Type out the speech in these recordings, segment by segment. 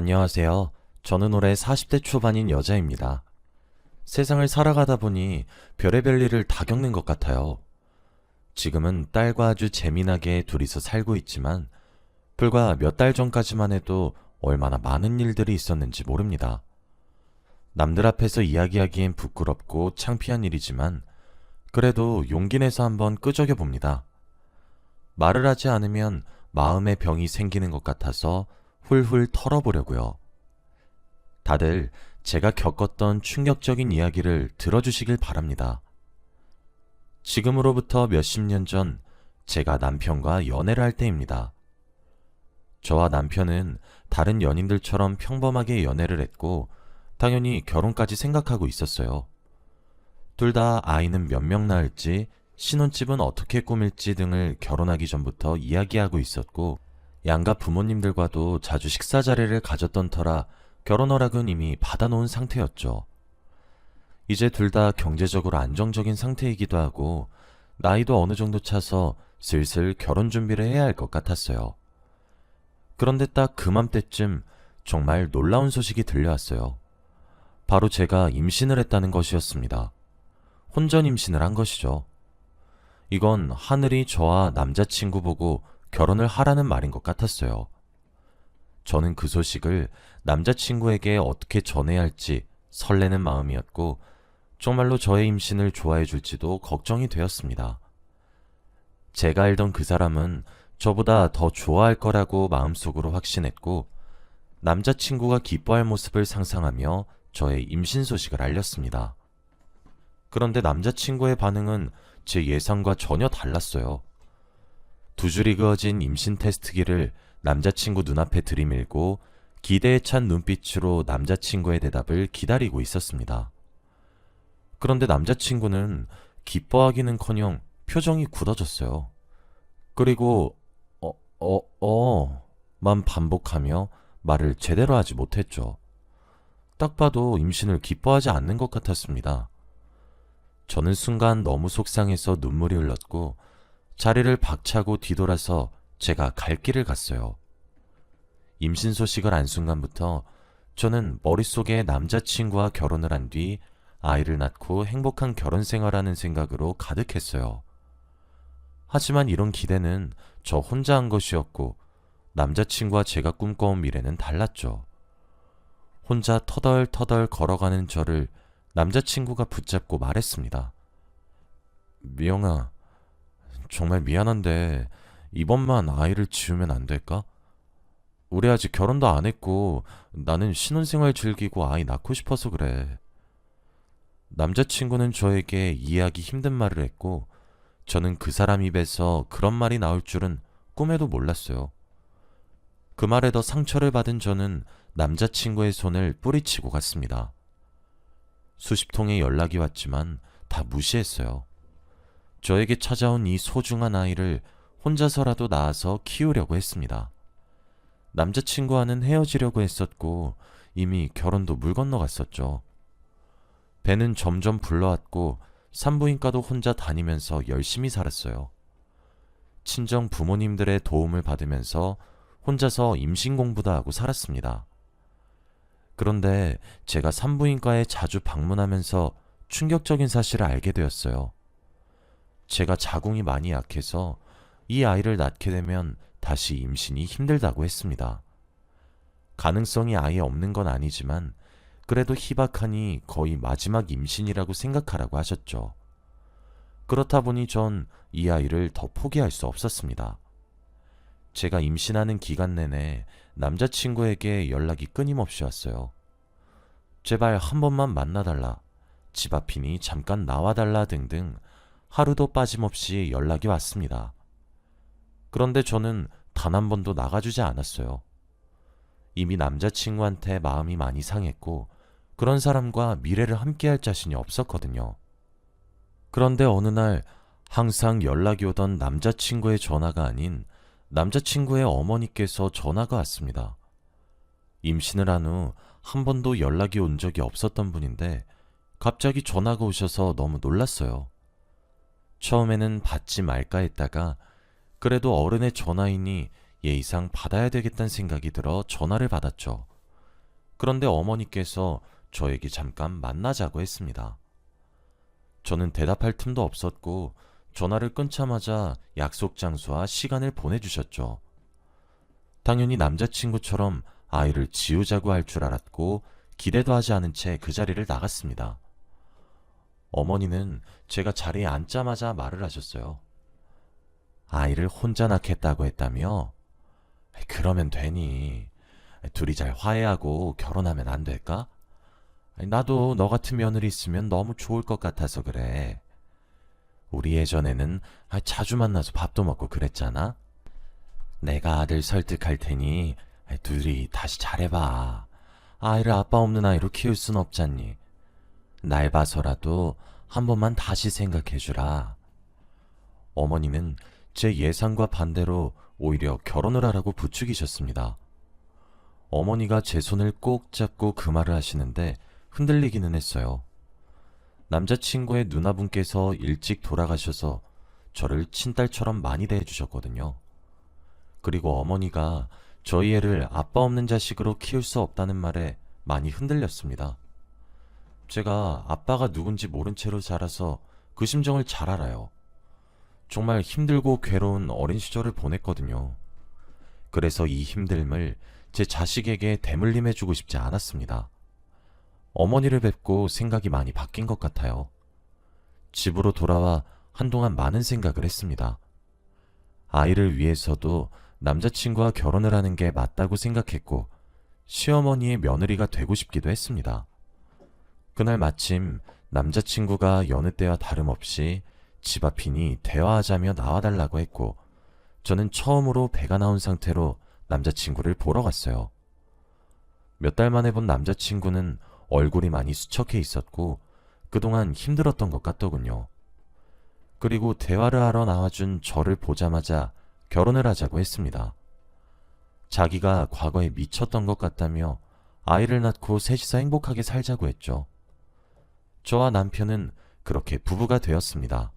안녕하세요. 저는 올해 40대 초반인 여자입니다. 세상을 살아가다 보니 별의별 일을 다 겪는 것 같아요. 지금은 딸과 아주 재미나게 둘이서 살고 있지만 불과 몇 달 전까지만 해도 얼마나 많은 일들이 있었는지 모릅니다. 남들 앞에서 이야기하기엔 부끄럽고 창피한 일이지만 그래도 용기 내서 한번 끄적여 봅니다. 말을 하지 않으면 마음의 병이 생기는 것 같아서 훌훌 털어보려고요. 다들 제가 겪었던 충격적인 이야기를 들어주시길 바랍니다. 지금으로부터 몇십 년 전 제가 남편과 연애를 할 때입니다. 저와 남편은 다른 연인들처럼 평범하게 연애를 했고 당연히 결혼까지 생각하고 있었어요. 둘 다 아이는 몇 명 낳을지, 신혼집은 어떻게 꾸밀지 등을 결혼하기 전부터 이야기하고 있었고 양가 부모님들과도 자주 식사 자리를 가졌던 터라 결혼 허락은 이미 받아놓은 상태였죠. 이제 둘 다 경제적으로 안정적인 상태이기도 하고 나이도 어느 정도 차서 슬슬 결혼 준비를 해야 할 것 같았어요. 그런데 딱 그맘때쯤 정말 놀라운 소식이 들려왔어요. 바로 제가 임신을 했다는 것이었습니다. 혼전 임신을 한 것이죠. 이건 하늘이 저와 남자친구 보고 결혼을 하라는 말인 것 같았어요. 저는 그 소식을 남자친구에게 어떻게 전해야 할지 설레는 마음이었고 정말로 저의 임신을 좋아해 줄지도 걱정이 되었습니다. 제가 알던 그 사람은 저보다 더 좋아할 거라고 마음속으로 확신했고 남자친구가 기뻐할 모습을 상상하며 저의 임신 소식을 알렸습니다. 그런데 남자친구의 반응은 제 예상과 전혀 달랐어요. 두 줄이 그어진 임신 테스트기를 남자친구 눈앞에 들이밀고 기대에 찬 눈빛으로 남자친구의 대답을 기다리고 있었습니다. 그런데 남자친구는 기뻐하기는커녕 표정이 굳어졌어요. 그리고 만 반복하며 말을 제대로 하지 못했죠. 딱 봐도 임신을 기뻐하지 않는 것 같았습니다. 저는 순간 너무 속상해서 눈물이 흘렀고 자리를 박차고 뒤돌아서 제가 갈 길을 갔어요. 임신 소식을 안 순간부터 저는 머릿속에 남자친구와 결혼을 한 뒤 아이를 낳고 행복한 결혼 생활하는 생각으로 가득했어요. 하지만 이런 기대는 저 혼자 한 것이었고 남자친구와 제가 꿈꿔온 미래는 달랐죠. 혼자 터덜터덜 걸어가는 저를 남자친구가 붙잡고 말했습니다. 미영아, 정말 미안한데 이번만 아이를 지우면 안 될까? 우리 아직 결혼도 안 했고 나는 신혼생활 즐기고 아이 낳고 싶어서 그래. 남자친구는 저에게 이해하기 힘든 말을 했고 저는 그 사람 입에서 그런 말이 나올 줄은 꿈에도 몰랐어요. 그 말에 더 상처를 받은 저는 남자친구의 손을 뿌리치고 갔습니다. 수십 통의 연락이 왔지만 다 무시했어요. 저에게 찾아온 이 소중한 아이를 혼자서라도 낳아서 키우려고 했습니다. 남자친구와는 헤어지려고 했었고 이미 결혼도 물 건너갔었죠. 배는 점점 불러왔고 산부인과도 혼자 다니면서 열심히 살았어요. 친정 부모님들의 도움을 받으면서 혼자서 임신 공부도 하고 살았습니다. 그런데 제가 산부인과에 자주 방문하면서 충격적인 사실을 알게 되었어요. 제가 자궁이 많이 약해서 이 아이를 낳게 되면 다시 임신이 힘들다고 했습니다. 가능성이 아예 없는 건 아니지만 그래도 희박하니 거의 마지막 임신이라고 생각하라고 하셨죠. 그렇다 보니 전 이 아이를 더 포기할 수 없었습니다. 제가 임신하는 기간 내내 남자친구에게 연락이 끊임없이 왔어요. 제발 한 번만 만나달라, 집 앞이니 잠깐 나와달라 등등 하루도 빠짐없이 연락이 왔습니다. 그런데 저는 단 한 번도 나가주지 않았어요. 이미 남자친구한테 마음이 많이 상했고 그런 사람과 미래를 함께할 자신이 없었거든요. 그런데 어느 날 항상 연락이 오던 남자친구의 전화가 아닌 남자친구의 어머니께서 전화가 왔습니다. 임신을 한 후 한 번도 연락이 온 적이 없었던 분인데 갑자기 전화가 오셔서 너무 놀랐어요. 처음에는 받지 말까 했다가 그래도 어른의 전화이니 예의상 받아야 되겠다는 생각이 들어 전화를 받았죠. 그런데 어머니께서 저에게 잠깐 만나자고 했습니다. 저는 대답할 틈도 없었고 전화를 끊자마자 약속 장소와 시간을 보내주셨죠. 당연히 남자친구처럼 아이를 지우자고 할 줄 알았고 기대도 하지 않은 채 그 자리를 나갔습니다. 어머니는 제가 자리에 앉자마자 말을 하셨어요. 아이를 혼자 낳겠다고 했다며? 그러면 되니. 둘이 잘 화해하고 결혼하면 안 될까? 나도 너 같은 며느리 있으면 너무 좋을 것 같아서 그래. 우리 예전에는 자주 만나서 밥도 먹고 그랬잖아. 내가 아들 설득할 테니 둘이 다시 잘해봐. 아이를 아빠 없는 아이로 키울 순 없잖니. 날 봐서라도 한 번만 다시 생각해주라. 어머니는 제 예상과 반대로 오히려 결혼을 하라고 부추기셨습니다. 어머니가 제 손을 꼭 잡고 그 말을 하시는데 흔들리기는 했어요. 남자친구의 누나분께서 일찍 돌아가셔서 저를 친딸처럼 많이 대해주셨거든요. 그리고 어머니가 저희 애를 아빠 없는 자식으로 키울 수 없다는 말에 많이 흔들렸습니다. 제가 아빠가 누군지 모른 채로 자라서 그 심정을 잘 알아요. 정말 힘들고 괴로운 어린 시절을 보냈거든요. 그래서 이 힘듦을 제 자식에게 대물림해주고 싶지 않았습니다. 어머니를 뵙고 생각이 많이 바뀐 것 같아요. 집으로 돌아와 한동안 많은 생각을 했습니다. 아이를 위해서도 남자친구와 결혼을 하는 게 맞다고 생각했고 시어머니의 며느리가 되고 싶기도 했습니다. 그날 마침 남자친구가 여느 때와 다름없이 집 앞이니 대화하자며 나와달라고 했고 저는 처음으로 배가 나온 상태로 남자친구를 보러 갔어요. 몇 달 만에 본 남자친구는 얼굴이 많이 수척해 있었고 그동안 힘들었던 것 같더군요. 그리고 대화를 하러 나와준 저를 보자마자 결혼을 하자고 했습니다. 자기가 과거에 미쳤던 것 같다며 아이를 낳고 셋이서 행복하게 살자고 했죠. 저와 남편은 그렇게 부부가 되었습니다.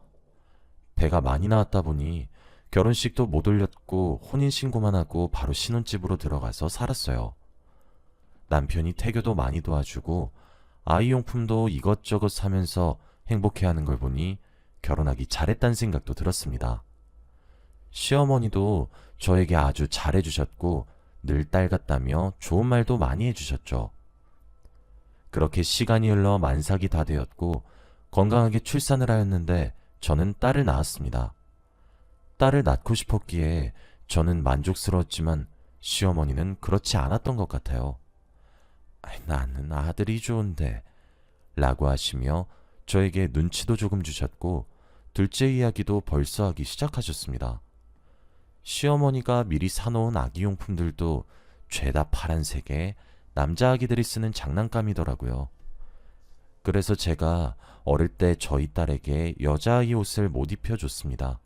배가 많이 나왔다 보니 결혼식도 못 올렸고 혼인신고만 하고 바로 신혼집으로 들어가서 살았어요. 남편이 태교도 많이 도와주고 아이용품도 이것저것 사면서 행복해하는 걸 보니 결혼하기 잘했다는 생각도 들었습니다. 시어머니도 저에게 아주 잘해주셨고 늘 딸 같다며 좋은 말도 많이 해주셨죠. 그렇게 시간이 흘러 만삭이 다 되었고 건강하게 출산을 하였는데 저는 딸을 낳았습니다. 딸을 낳고 싶었기에 저는 만족스러웠지만 시어머니는 그렇지 않았던 것 같아요. 나는 아들이 좋은데 라고 하시며 저에게 눈치도 조금 주셨고 둘째 이야기도 벌써 하기 시작하셨습니다. 시어머니가 미리 사놓은 아기용품들도 죄다 파란색에 남자 아기들이 쓰는 장난감이더라고요. 그래서 제가 어릴 때 저희 딸에게 여자아이 옷을 못 입혀줬습니다.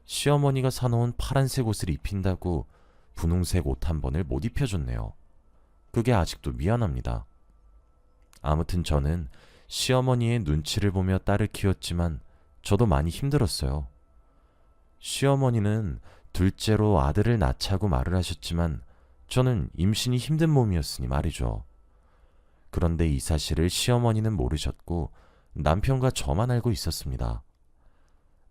시어머니가 사놓은 파란색 옷을 입힌다고 분홍색 옷 한 번을 못 입혀줬네요. 그게 아직도 미안합니다. 아무튼 저는 시어머니의 눈치를 보며 딸을 키웠지만 저도 많이 힘들었어요. 시어머니는 둘째로 아들을 낳자고 말을 하셨지만 저는 임신이 힘든 몸이었으니 말이죠. 그런데 이 사실을 시어머니는 모르셨고 남편과 저만 알고 있었습니다.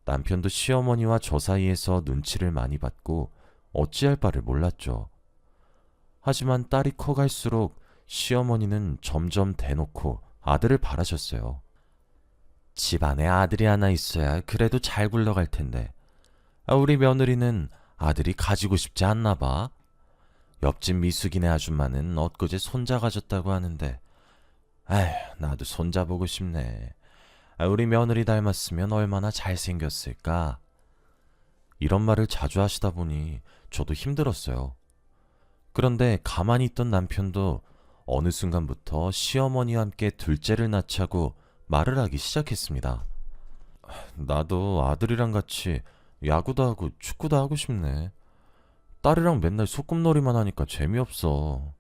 남편도 시어머니와 저 사이에서 눈치를 많이 받고 어찌할 바를 몰랐죠. 하지만 딸이 커갈수록 시어머니는 점점 대놓고 아들을 바라셨어요. 집안에 아들이 하나 있어야 그래도 잘 굴러갈 텐데 우리 며느리는 아들이 가지고 싶지 않나 봐. 옆집 미숙이네 아줌마는 엊그제 손자 가졌다고 하는데 아휴 나도 손자 보고 싶네. 우리 며느리 닮았으면 얼마나 잘생겼을까. 이런 말을 자주 하시다 보니 저도 힘들었어요. 그런데 가만히 있던 남편도 어느 순간부터 시어머니와 함께 둘째를 낳자고 말을 하기 시작했습니다. 나도 아들이랑 같이 야구도 하고 축구도 하고 싶네. 딸이랑 맨날 소꿉놀이만 하니까 재미없어.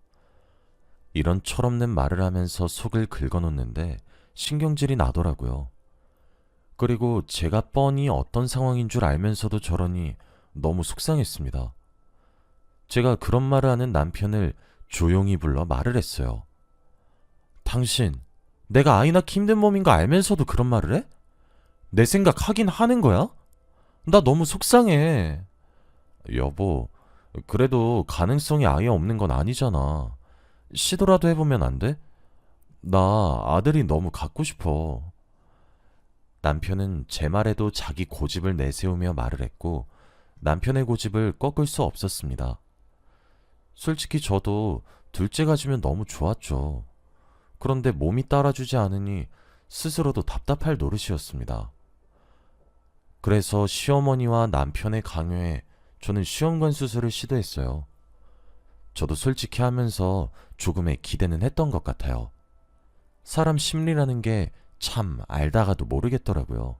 이런 철없는 말을 하면서 속을 긁어놓는데 신경질이 나더라고요. 그리고 제가 뻔히 어떤 상황인 줄 알면서도 저러니 너무 속상했습니다. 제가 그런 말을 하는 남편을 조용히 불러 말을 했어요. 당신, 내가 아이 낳기 힘든 몸인 거 알면서도 그런 말을 해? 내 생각 하긴 하는 거야? 나 너무 속상해. 여보, 그래도 가능성이 아예 없는 건 아니잖아. 시도라도 해보면 안 돼? 나 아들이 너무 갖고 싶어. 남편은 제 말에도 자기 고집을 내세우며 말을 했고, 남편의 고집을 꺾을 수 없었습니다. 솔직히 저도 둘째 가지면 너무 좋았죠. 그런데 몸이 따라주지 않으니 스스로도 답답할 노릇이었습니다. 그래서 시어머니와 남편의 강요에 저는 시험관 수술을 시도했어요. 저도 솔직히 하면서 조금의 기대는 했던 것 같아요. 사람 심리라는 게 참 알다가도 모르겠더라고요.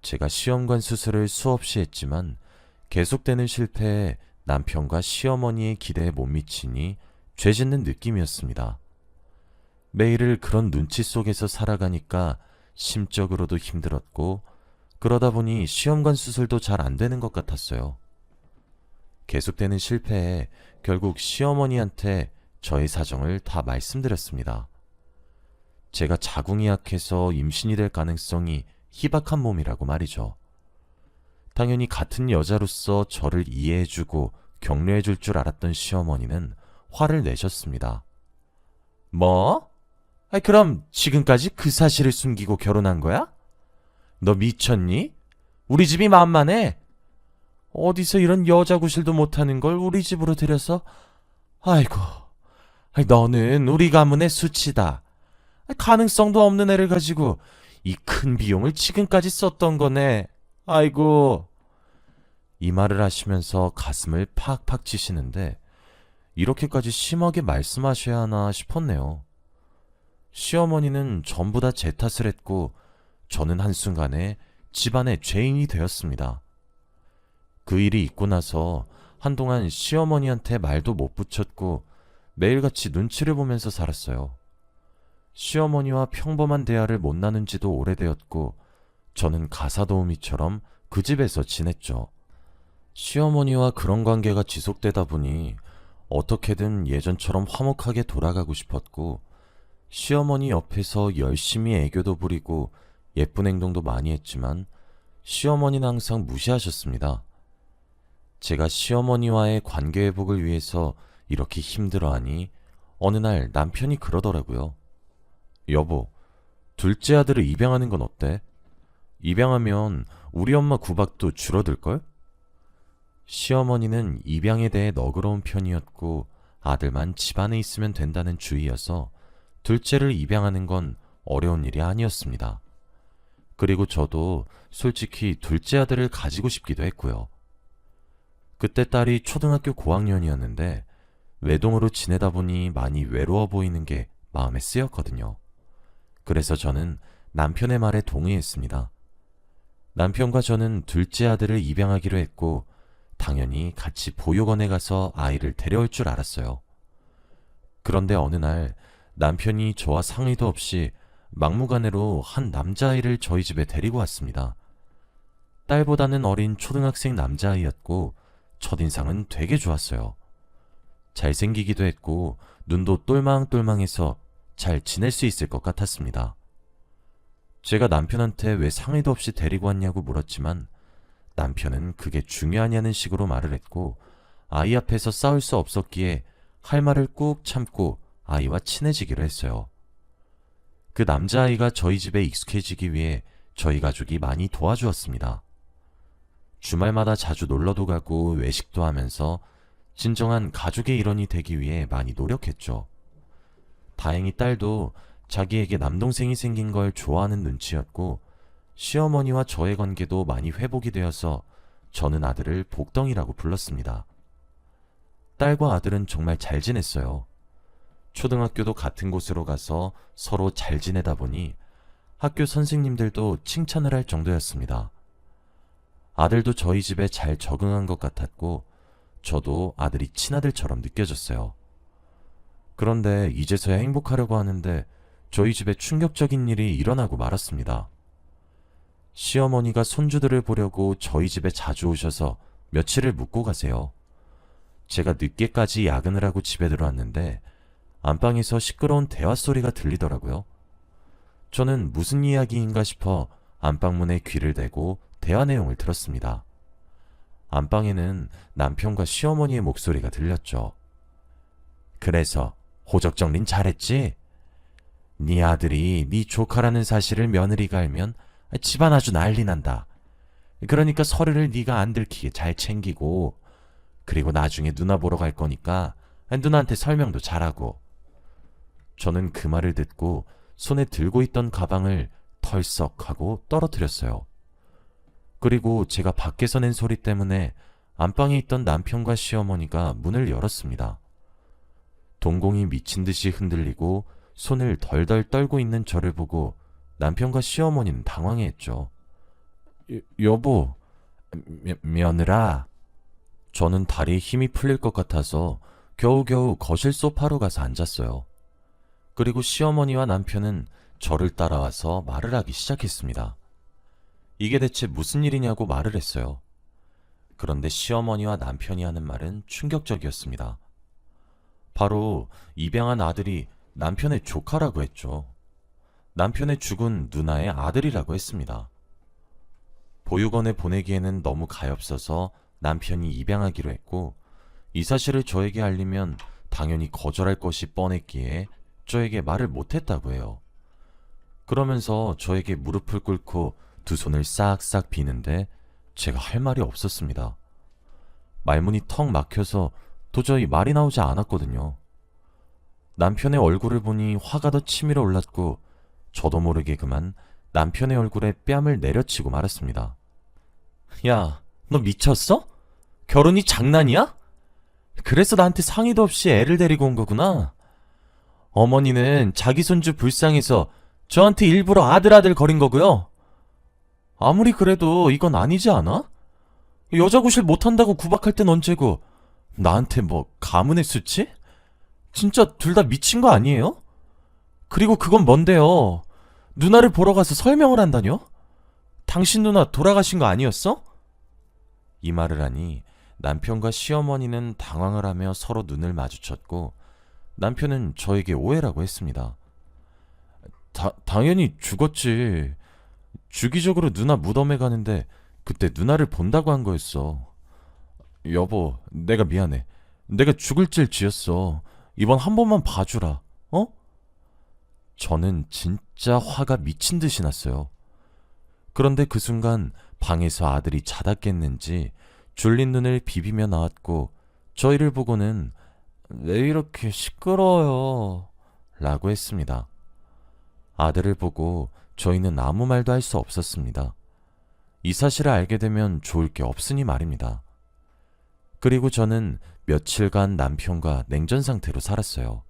제가 시험관 수술을 수없이 했지만 계속되는 실패에 남편과 시어머니의 기대에 못 미치니 죄짓는 느낌이었습니다. 매일을 그런 눈치 속에서 살아가니까 심적으로도 힘들었고, 그러다 보니 시험관 수술도 잘 안 되는 것 같았어요. 계속되는 실패에 결국 시어머니한테 저의 사정을 다 말씀드렸습니다. 제가 자궁이 약해서 임신이 될 가능성이 희박한 몸이라고 말이죠. 당연히 같은 여자로서 저를 이해해주고 격려해줄 줄 알았던 시어머니는 화를 내셨습니다. 뭐? 그럼 지금까지 그 사실을 숨기고 결혼한 거야? 너 미쳤니? 우리 집이 만만해. 어디서 이런 여자 구실도 못하는 걸 우리 집으로 들여서? 아이고, 너는 우리 가문의 수치다. 가능성도 없는 애를 가지고 이 큰 비용을 지금까지 썼던 거네. 아이고. 이 말을 하시면서 가슴을 팍팍 치시는데 이렇게까지 심하게 말씀하셔야 하나 싶었네요. 시어머니는 전부 다 제 탓을 했고 저는 한순간에 집안의 죄인이 되었습니다. 그 일이 있고 나서 한동안 시어머니한테 말도 못 붙였고 매일같이 눈치를 보면서 살았어요. 시어머니와 평범한 대화를 못 나눈 지도 오래되었고 저는 가사도우미처럼 그 집에서 지냈죠. 시어머니와 그런 관계가 지속되다 보니 어떻게든 예전처럼 화목하게 돌아가고 싶었고, 시어머니 옆에서 열심히 애교도 부리고 예쁜 행동도 많이 했지만 시어머니는 항상 무시하셨습니다. 제가 시어머니와의 관계 회복을 위해서 이렇게 힘들어하니 어느 날 남편이 그러더라고요. 여보, 둘째 아들을 입양하는 건 어때? 입양하면 우리 엄마 구박도 줄어들걸? 시어머니는 입양에 대해 너그러운 편이었고 아들만 집안에 있으면 된다는 주의여서 둘째를 입양하는 건 어려운 일이 아니었습니다. 그리고 저도 솔직히 둘째 아들을 가지고 싶기도 했고요. 그때 딸이 초등학교 고학년이었는데 외동으로 지내다 보니 많이 외로워 보이는 게 마음에 쓰였거든요. 그래서 저는 남편의 말에 동의했습니다. 남편과 저는 둘째 아들을 입양하기로 했고 당연히 같이 보육원에 가서 아이를 데려올 줄 알았어요. 그런데 어느 날 남편이 저와 상의도 없이 막무가내로 한 남자아이를 저희 집에 데리고 왔습니다. 딸보다는 어린 초등학생 남자아이였고 첫인상은 되게 좋았어요. 잘생기기도 했고 눈도 똘망똘망해서 잘 지낼 수 있을 것 같았습니다. 제가 남편한테 왜 상의도 없이 데리고 왔냐고 물었지만 남편은 그게 중요하냐는 식으로 말을 했고 아이 앞에서 싸울 수 없었기에 할 말을 꾹 참고 아이와 친해지기로 했어요. 그 남자아이가 저희 집에 익숙해지기 위해 저희 가족이 많이 도와주었습니다. 주말마다 자주 놀러도 가고 외식도 하면서 진정한 가족의 일원이 되기 위해 많이 노력했죠. 다행히 딸도 자기에게 남동생이 생긴 걸 좋아하는 눈치였고 시어머니와 저의 관계도 많이 회복이 되어서 저는 아들을 복덩이라고 불렀습니다. 딸과 아들은 정말 잘 지냈어요. 초등학교도 같은 곳으로 가서 서로 잘 지내다 보니 학교 선생님들도 칭찬을 할 정도였습니다. 아들도 저희 집에 잘 적응한 것 같았고 저도 아들이 친아들처럼 느껴졌어요. 그런데 이제서야 행복하려고 하는데 저희 집에 충격적인 일이 일어나고 말았습니다. 시어머니가 손주들을 보려고 저희 집에 자주 오셔서 며칠을 묵고 가세요. 제가 늦게까지 야근을 하고 집에 들어왔는데 안방에서 시끄러운 대화 소리가 들리더라고요. 저는 무슨 이야기인가 싶어 안방문에 귀를 대고 대화 내용을 들었습니다. 안방에는 남편과 시어머니의 목소리가 들렸죠. 그래서 호적 정리는 잘했지? 네 아들이 네 조카라는 사실을 며느리가 알면 집안 아주 난리 난다. 그러니까 서류를 네가 안 들키게 잘 챙기고, 그리고 나중에 누나 보러 갈 거니까 누나한테 설명도 잘하고. 저는 그 말을 듣고 손에 들고 있던 가방을 털썩 하고 떨어뜨렸어요. 그리고 제가 밖에서 낸 소리 때문에 안방에 있던 남편과 시어머니가 문을 열었습니다. 동공이 미친 듯이 흔들리고 손을 덜덜 떨고 있는 저를 보고 남편과 시어머니는 당황해했죠. 여보, 며느라. 저는 다리에 힘이 풀릴 것 같아서 겨우겨우 거실 소파로 가서 앉았어요. 그리고 시어머니와 남편은 저를 따라와서 말을 하기 시작했습니다. 이게 대체 무슨 일이냐고 말을 했어요. 그런데 시어머니와 남편이 하는 말은 충격적이었습니다. 바로 입양한 아들이 남편의 조카라고 했죠. 남편의 죽은 누나의 아들이라고 했습니다. 보육원에 보내기에는 너무 가엾어서 남편이 입양하기로 했고, 이 사실을 저에게 알리면 당연히 거절할 것이 뻔했기에 저에게 말을 못했다고 해요. 그러면서 저에게 무릎을 꿇고 두 손을 싹싹 비는데 제가 할 말이 없었습니다. 말문이 턱 막혀서 도저히 말이 나오지 않았거든요. 남편의 얼굴을 보니 화가 더 치밀어 올랐고, 저도 모르게 그만 남편의 얼굴에 뺨을 내려치고 말았습니다. 야, 너 미쳤어? 결혼이 장난이야? 그래서 나한테 상의도 없이 애를 데리고 온 거구나. 어머니는 자기 손주 불쌍해서 저한테 일부러 아들 거린 거고요. 아무리 그래도 이건 아니지 않아? 여자 구실 못한다고 구박할 땐 언제고 나한테 뭐 가문의 수치? 진짜 둘 다 미친 거 아니에요? 그리고 그건 뭔데요? 누나를 보러 가서 설명을 한다뇨? 당신 누나 돌아가신 거 아니었어? 이 말을 하니 남편과 시어머니는 당황을 하며 서로 눈을 마주쳤고, 남편은 저에게 오해라고 했습니다. 당연히 죽었지. 주기적으로 누나 무덤에 가는데 그때 누나를 본다고 한 거였어. 여보, 내가 미안해. 내가 죽을 죄를 지었어. 이번 한 번만 봐주라. 어? 저는 진짜 화가 미친 듯이 났어요. 그런데 그 순간 방에서 아들이 자다 깼는지 졸린 눈을 비비며 나왔고, 저희를 보고는 왜 이렇게 시끄러워요? 라고 했습니다. 아들을 보고 저희는 아무 말도 할 수 없었습니다. 이 사실을 알게 되면 좋을 게 없으니 말입니다. 그리고 저는 며칠간 남편과 냉전 상태로 살았어요.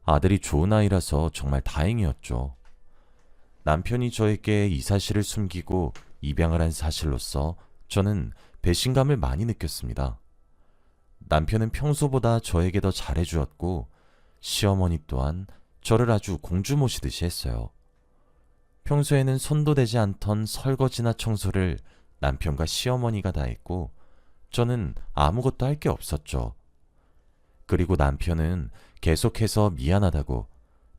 아들이 좋은 아이라서 정말 다행이었죠. 남편이 저에게 이 사실을 숨기고 입양을 한 사실로서 저는 배신감을 많이 느꼈습니다. 남편은 평소보다 저에게 더 잘해주었고, 시어머니 또한 저를 아주 공주 모시듯이 했어요. 평소에는 손도 대지 않던 설거지나 청소를 남편과 시어머니가 다 했고, 저는 아무것도 할 게 없었죠. 그리고 남편은 계속해서 미안하다고,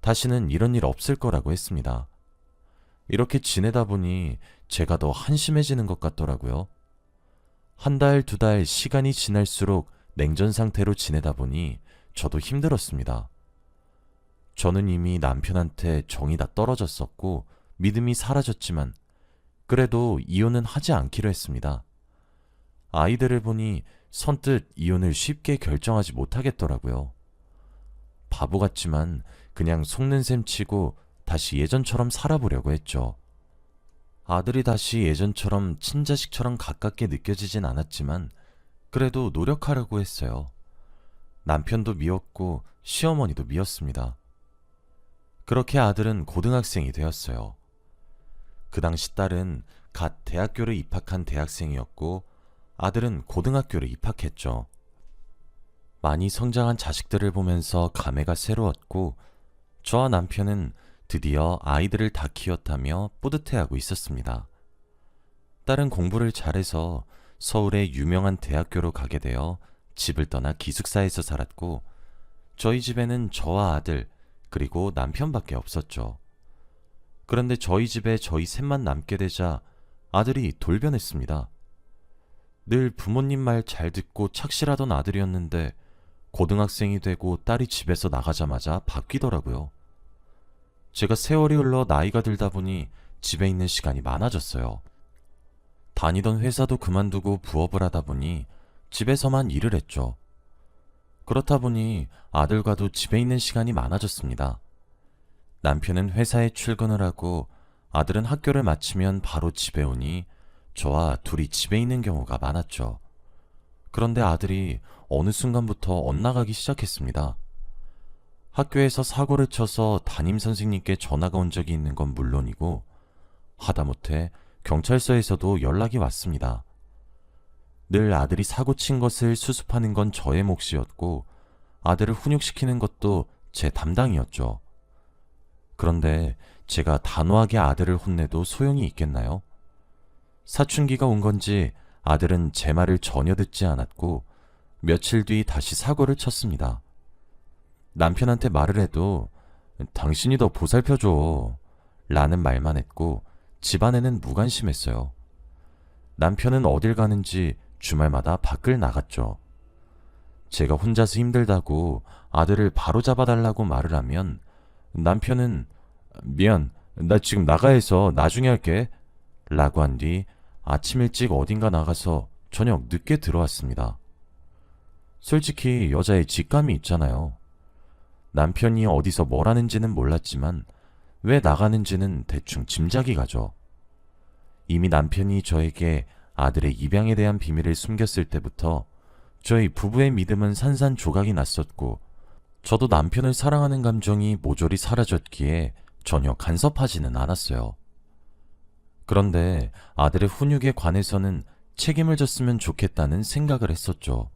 다시는 이런 일 없을 거라고 했습니다. 이렇게 지내다 보니 제가 더 한심해지는 것 같더라고요. 한 달, 두 달 시간이 지날수록 냉전 상태로 지내다 보니 저도 힘들었습니다. 저는 이미 남편한테 정이 다 떨어졌었고 믿음이 사라졌지만 그래도 이혼은 하지 않기로 했습니다. 아이들을 보니 선뜻 이혼을 쉽게 결정하지 못하겠더라고요. 바보 같지만 그냥 속는 셈 치고 다시 예전처럼 살아보려고 했죠. 아들이 다시 예전처럼 친자식처럼 가깝게 느껴지진 않았지만 그래도 노력하려고 했어요. 남편도 미웠고 시어머니도 미웠습니다. 그렇게 아들은 고등학생이 되었어요. 그 당시 딸은 갓 대학교를 입학한 대학생이었고 아들은 고등학교를 입학했죠. 많이 성장한 자식들을 보면서 감회가 새로웠고 저와 남편은 드디어 아이들을 다 키웠다며 뿌듯해하고 있었습니다. 딸은 공부를 잘해서 서울의 유명한 대학교로 가게 되어 집을 떠나 기숙사에서 살았고 저희 집에는 저와 아들 그리고 남편밖에 없었죠. 그런데 저희 집에 저희 셋만 남게 되자 아들이 돌변했습니다. 늘 부모님 말 잘 듣고 착실하던 아들이었는데 고등학생이 되고 딸이 집에서 나가자마자 바뀌더라고요. 제가 세월이 흘러 나이가 들다 보니 집에 있는 시간이 많아졌어요. 다니던 회사도 그만두고 부업을 하다 보니 집에서만 일을 했죠. 그렇다 보니 아들과도 집에 있는 시간이 많아졌습니다. 남편은 회사에 출근을 하고 아들은 학교를 마치면 바로 집에 오니 저와 둘이 집에 있는 경우가 많았죠. 그런데 아들이 어느 순간부터 엇나가기 시작했습니다. 학교에서 사고를 쳐서 담임 선생님께 전화가 온 적이 있는 건 물론이고 하다못해 경찰서에서도 연락이 왔습니다. 늘 아들이 사고 친 것을 수습하는 건 저의 몫이었고 아들을 훈육시키는 것도 제 담당이었죠. 그런데 제가 단호하게 아들을 혼내도 소용이 있겠나요? 사춘기가 온 건지 아들은 제 말을 전혀 듣지 않았고 며칠 뒤 다시 사고를 쳤습니다. 남편한테 말을 해도 당신이 더 보살펴줘 라는 말만 했고 집안에는 무관심했어요. 남편은 어딜 가는지 주말마다 밖을 나갔죠. 제가 혼자서 힘들다고 아들을 바로잡아달라고 말을 하면 남편은 미안, 나 지금 나가야 해서 나중에 할게 라고 한 뒤 아침 일찍 어딘가 나가서 저녁 늦게 들어왔습니다. 솔직히 여자의 직감이 있잖아요. 남편이 어디서 뭘 하는지는 몰랐지만 왜 나가는지는 대충 짐작이 가죠. 이미 남편이 저에게 아들의 입양에 대한 비밀을 숨겼을 때부터 저희 부부의 믿음은 산산조각이 났었고 저도 남편을 사랑하는 감정이 모조리 사라졌기에 전혀 간섭하지는 않았어요. 그런데 아들의 훈육에 관해서는 책임을 졌으면 좋겠다는 생각을 했었죠.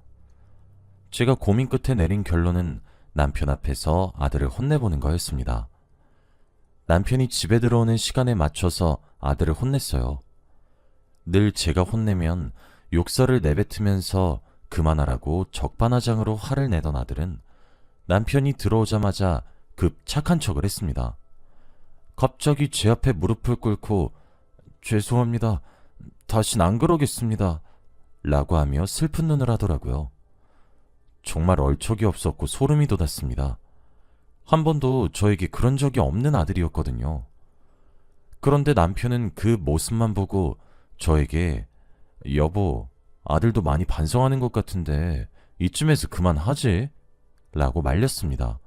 제가 고민 끝에 내린 결론은 남편 앞에서 아들을 혼내보는 거였습니다. 남편이 집에 들어오는 시간에 맞춰서 아들을 혼냈어요. 늘 제가 혼내면 욕설을 내뱉으면서 그만하라고 적반하장으로 화를 내던 아들은 남편이 들어오자마자 급 착한 척을 했습니다. 갑자기 제 앞에 무릎을 꿇고 죄송합니다. 다신 안 그러겠습니다. 라고 하며 슬픈 눈을 하더라고요. 정말 얼척이 없었고 소름이 돋았습니다. 한 번도 저에게 그런 적이 없는 아들이었거든요. 그런데 남편은 그 모습만 보고 저에게 여보, 아들도 많이 반성하는 것 같은데 이쯤에서 그만하지? 라고 말렸습니다.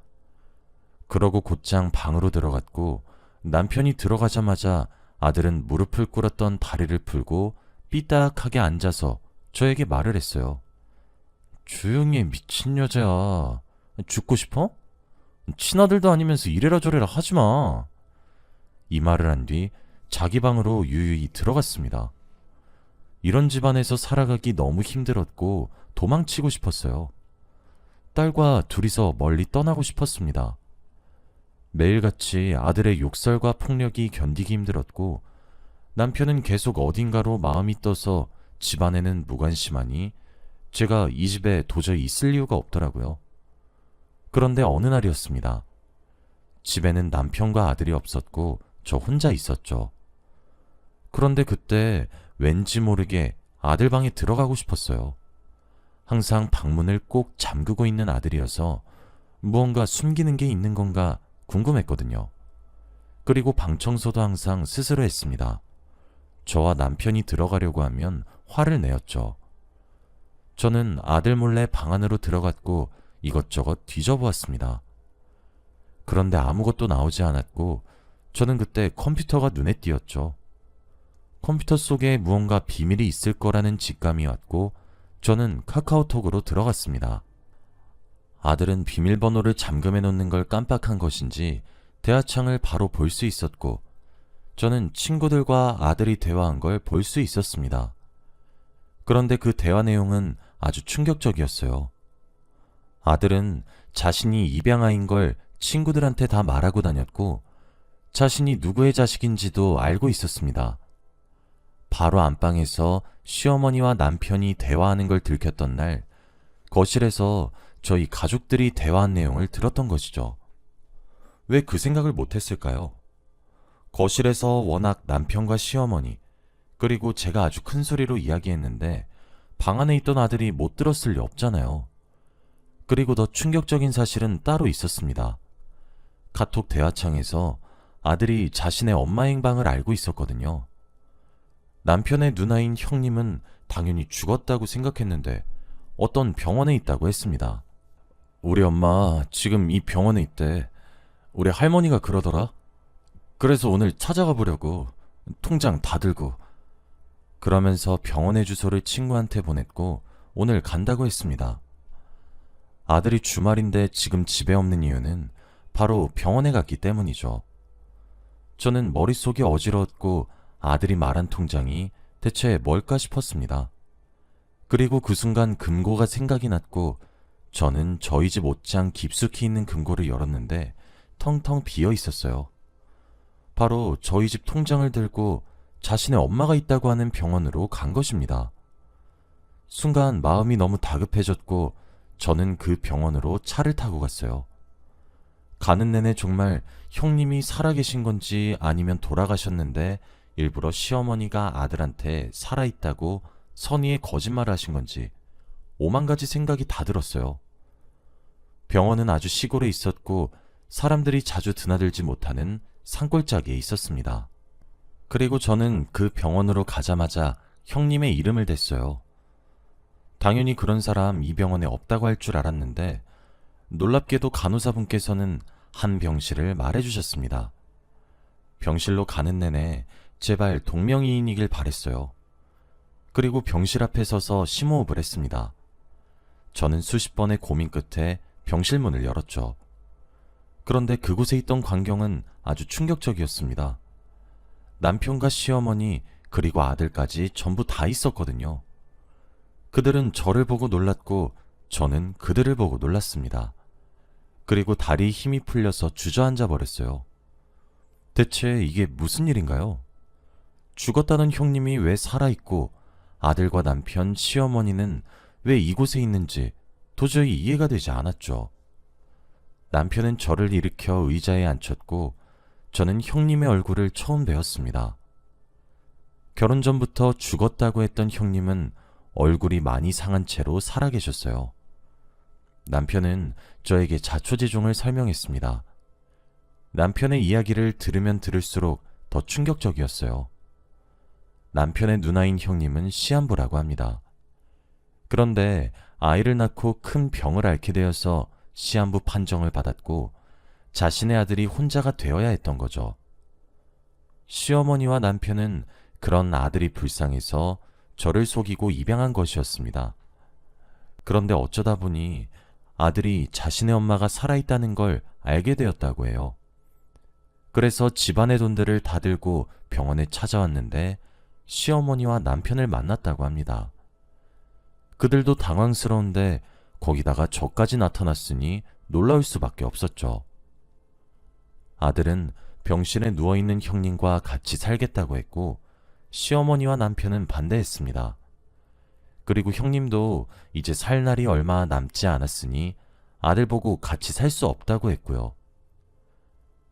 그러고 곧장 방으로 들어갔고 남편이 들어가자마자 아들은 무릎을 꿇었던 다리를 풀고 삐딱하게 앉아서 저에게 말을 했어요. 조용히 해, 미친 여자야. 죽고 싶어? 친아들도 아니면서 이래라 저래라 하지마. 이 말을 한 뒤 자기 방으로 유유히 들어갔습니다. 이런 집안에서 살아가기 너무 힘들었고 도망치고 싶었어요. 딸과 둘이서 멀리 떠나고 싶었습니다. 매일같이 아들의 욕설과 폭력이 견디기 힘들었고 남편은 계속 어딘가로 마음이 떠서 집안에는 무관심하니 제가 이 집에 도저히 있을 이유가 없더라고요. 그런데 어느 날이었습니다. 집에는 남편과 아들이 없었고 저 혼자 있었죠. 그런데 그때 왠지 모르게 아들 방에 들어가고 싶었어요. 항상 방문을 꼭 잠그고 있는 아들이어서 무언가 숨기는 게 있는 건가 궁금했거든요. 그리고 방 청소도 항상 스스로 했습니다. 저와 남편이 들어가려고 하면 화를 내었죠. 저는 아들 몰래 방 안으로 들어갔고 이것저것 뒤져보았습니다. 그런데 아무것도 나오지 않았고 저는 그때 컴퓨터가 눈에 띄었죠. 컴퓨터 속에 무언가 비밀이 있을 거라는 직감이 왔고 저는 카카오톡으로 들어갔습니다. 아들은 비밀번호를 잠금해 놓는 걸 깜빡한 것인지 대화창을 바로 볼 수 있었고 저는 친구들과 아들이 대화한 걸 볼 수 있었습니다. 그런데 그 대화 내용은 아주 충격적이었어요. 아들은 자신이 입양아인 걸 친구들한테 다 말하고 다녔고 자신이 누구의 자식인지도 알고 있었습니다. 바로 안방에서 시어머니와 남편이 대화하는 걸 들켰던 날 거실에서 저희 가족들이 대화한 내용을 들었던 것이죠. 왜 그 생각을 못했을까요? 거실에서 워낙 남편과 시어머니, 그리고 제가 아주 큰 소리로 이야기했는데 방 안에 있던 아들이 못 들었을 리 없잖아요. 그리고 더 충격적인 사실은 따로 있었습니다. 카톡 대화창에서 아들이 자신의 엄마 행방을 알고 있었거든요. 남편의 누나인 형님은 당연히 죽었다고 생각했는데 어떤 병원에 있다고 했습니다. 우리 엄마 지금 이 병원에 있대. 우리 할머니가 그러더라. 그래서 오늘 찾아가 보려고 통장 다 들고. 그러면서 병원의 주소를 친구한테 보냈고 오늘 간다고 했습니다. 아들이 주말인데 지금 집에 없는 이유는 바로 병원에 갔기 때문이죠. 저는 머릿속이 어지러웠고 아들이 말한 통장이 대체 뭘까 싶었습니다. 그리고 그 순간 금고가 생각이 났고 저는 저희 집 옷장 깊숙이 있는 금고를 열었는데 텅텅 비어 있었어요. 바로 저희 집 통장을 들고 자신의 엄마가 있다고 하는 병원으로 간 것입니다. 순간 마음이 너무 다급해졌고 저는 그 병원으로 차를 타고 갔어요. 가는 내내 정말 형님이 살아계신 건지 아니면 돌아가셨는데 일부러 시어머니가 아들한테 살아있다고 선의의 거짓말을 하신 건지 오만 가지 생각이 다 들었어요. 병원은 아주 시골에 있었고 사람들이 자주 드나들지 못하는 산골짜기에 있었습니다. 그리고 저는 그 병원으로 가자마자 형님의 이름을 댔어요. 당연히 그런 사람 이 병원에 없다고 할 줄 알았는데 놀랍게도 간호사분께서는 한 병실을 말해주셨습니다. 병실로 가는 내내 제발 동명이인이길 바랬어요. 그리고 병실 앞에 서서 심호흡을 했습니다. 저는 수십 번의 고민 끝에 병실 문을 열었죠. 그런데 그곳에 있던 광경은 아주 충격적이었습니다. 남편과 시어머니 그리고 아들까지 전부 다 있었거든요. 그들은 저를 보고 놀랐고 저는 그들을 보고 놀랐습니다. 그리고 다리에 힘이 풀려서 주저앉아 버렸어요. 대체 이게 무슨 일인가요? 죽었다는 형님이 왜 살아있고 아들과 남편, 시어머니는 왜 이곳에 있는지 도저히 이해가 되지 않았죠. 남편은 저를 일으켜 의자에 앉혔고 저는 형님의 얼굴을 처음 뵈었습니다. 결혼 전부터 죽었다고 했던 형님은 얼굴이 많이 상한 채로 살아계셨어요. 남편은 저에게 자초지종을 설명했습니다. 남편의 이야기를 들으면 들을수록 더 충격적이었어요. 남편의 누나인 형님은 시한부라고 합니다. 그런데 아이를 낳고 큰 병을 앓게 되어서 시한부 판정을 받았고 자신의 아들이 혼자가 되어야 했던 거죠. 시어머니와 남편은 그런 아들이 불쌍해서 저를 속이고 입양한 것이었습니다. 그런데 어쩌다 보니 아들이 자신의 엄마가 살아있다는 걸 알게 되었다고 해요. 그래서 집안의 돈들을 다 들고 병원에 찾아왔는데 시어머니와 남편을 만났다고 합니다. 그들도 당황스러운데 거기다가 저까지 나타났으니 놀라울 수밖에 없었죠. 아들은 병실에 누워있는 형님과 같이 살겠다고 했고 시어머니와 남편은 반대했습니다. 그리고 형님도 이제 살 날이 얼마 남지 않았으니 아들 보고 같이 살 수 없다고 했고요.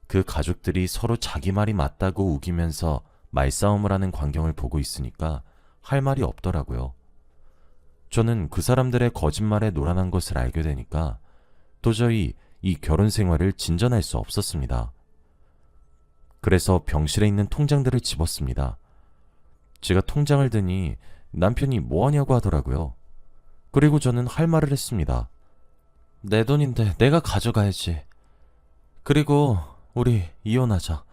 그 가족들이 서로 자기 말이 맞다고 우기면서 말싸움을 하는 광경을 보고 있으니까 할 말이 없더라고요. 저는 그 사람들의 거짓말에 노란한 것을 알게 되니까 도저히 이 결혼 생활을 진전할 수 없었습니다. 그래서 병실에 있는 통장들을 집었습니다. 제가 통장을 드니 남편이 뭐하냐고 하더라고요. 그리고 저는 할 말을 했습니다. 내 돈인데 내가 가져가야지. 그리고 우리 이혼하자.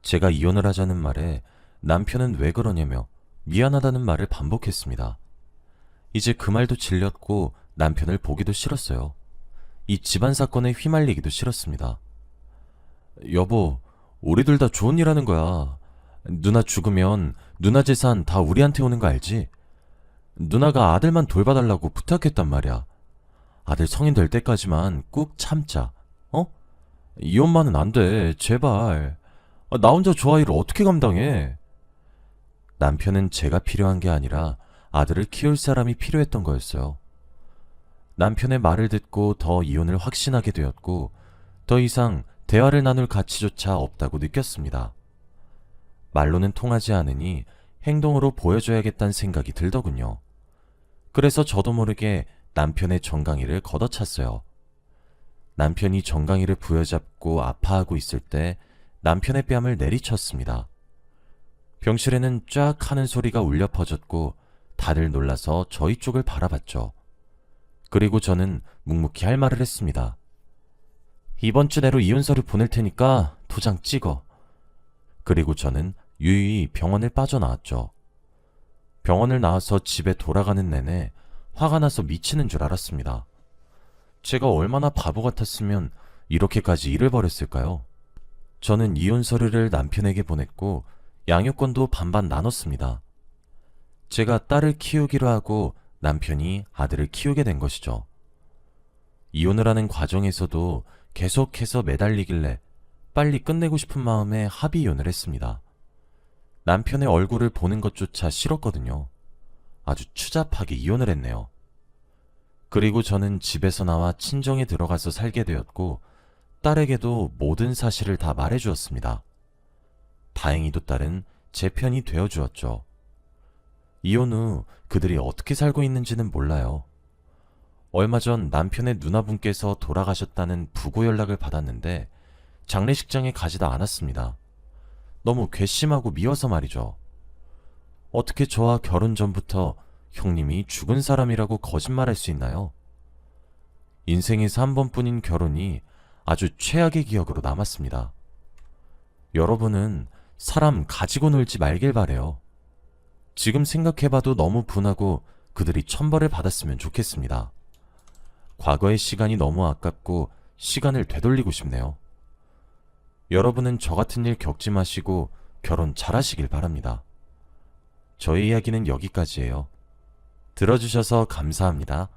제가 이혼을 하자는 말에 남편은 왜 그러냐며 미안하다는 말을 반복했습니다. 이제 그 말도 질렸고 남편을 보기도 싫었어요. 이 집안 사건에 휘말리기도 싫었습니다. 여보, 우리들 다 좋은 일 하는 거야. 누나 죽으면 누나 재산 다 우리한테 오는 거 알지? 누나가 아들만 돌봐달라고 부탁했단 말이야. 아들 성인 될 때까지만 꾹 참자. 어? 이혼만은 안 돼. 제발. 나 혼자 저 아이를 어떻게 감당해? 남편은 제가 필요한 게 아니라 아들을 키울 사람이 필요했던 거였어요. 남편의 말을 듣고 더 이혼을 확신하게 되었고, 더 이상 대화를 나눌 가치조차 없다고 느꼈습니다. 말로는 통하지 않으니 행동으로 보여줘야겠다는 생각이 들더군요. 그래서 저도 모르게 남편의 정강이를 걷어찼어요. 남편이 정강이를 부여잡고 아파하고 있을 때 남편의 뺨을 내리쳤습니다. 병실에는 쫙 하는 소리가 울려 퍼졌고 다들 놀라서 저희 쪽을 바라봤죠. 그리고 저는 묵묵히 할 말을 했습니다. 이번 주 내로 이혼서류 보낼 테니까 도장 찍어. 그리고 저는 유유히 병원을 빠져나왔죠. 병원을 나와서 집에 돌아가는 내내 화가 나서 미치는 줄 알았습니다. 제가 얼마나 바보 같았으면 이렇게까지 일을 벌였을까요? 저는 이혼 서류를 남편에게 보냈고 양육권도 반반 나눴습니다. 제가 딸을 키우기로 하고 남편이 아들을 키우게 된 것이죠. 이혼을 하는 과정에서도 계속해서 매달리길래 빨리 끝내고 싶은 마음에 합의 이혼을 했습니다. 남편의 얼굴을 보는 것조차 싫었거든요. 아주 추잡하게 이혼을 했네요. 그리고 저는 집에서 나와 친정에 들어가서 살게 되었고 딸에게도 모든 사실을 다 말해주었습니다. 다행히도 딸은 제 편이 되어주었죠. 이혼 후 그들이 어떻게 살고 있는지는 몰라요. 얼마 전 남편의 누나분께서 돌아가셨다는 부고 연락을 받았는데 장례식장에 가지도 않았습니다. 너무 괘씸하고 미워서 말이죠. 어떻게 저와 결혼 전부터 형님이 죽은 사람이라고 거짓말할 수 있나요? 인생에서 한 번뿐인 결혼이 아주 최악의 기억으로 남았습니다. 여러분은 사람 가지고 놀지 말길 바래요. 지금 생각해봐도 너무 분하고 그들이 천벌을 받았으면 좋겠습니다. 과거의 시간이 너무 아깝고 시간을 되돌리고 싶네요. 여러분은 저 같은 일 겪지 마시고 결혼 잘하시길 바랍니다. 저의 이야기는 여기까지예요. 들어주셔서 감사합니다.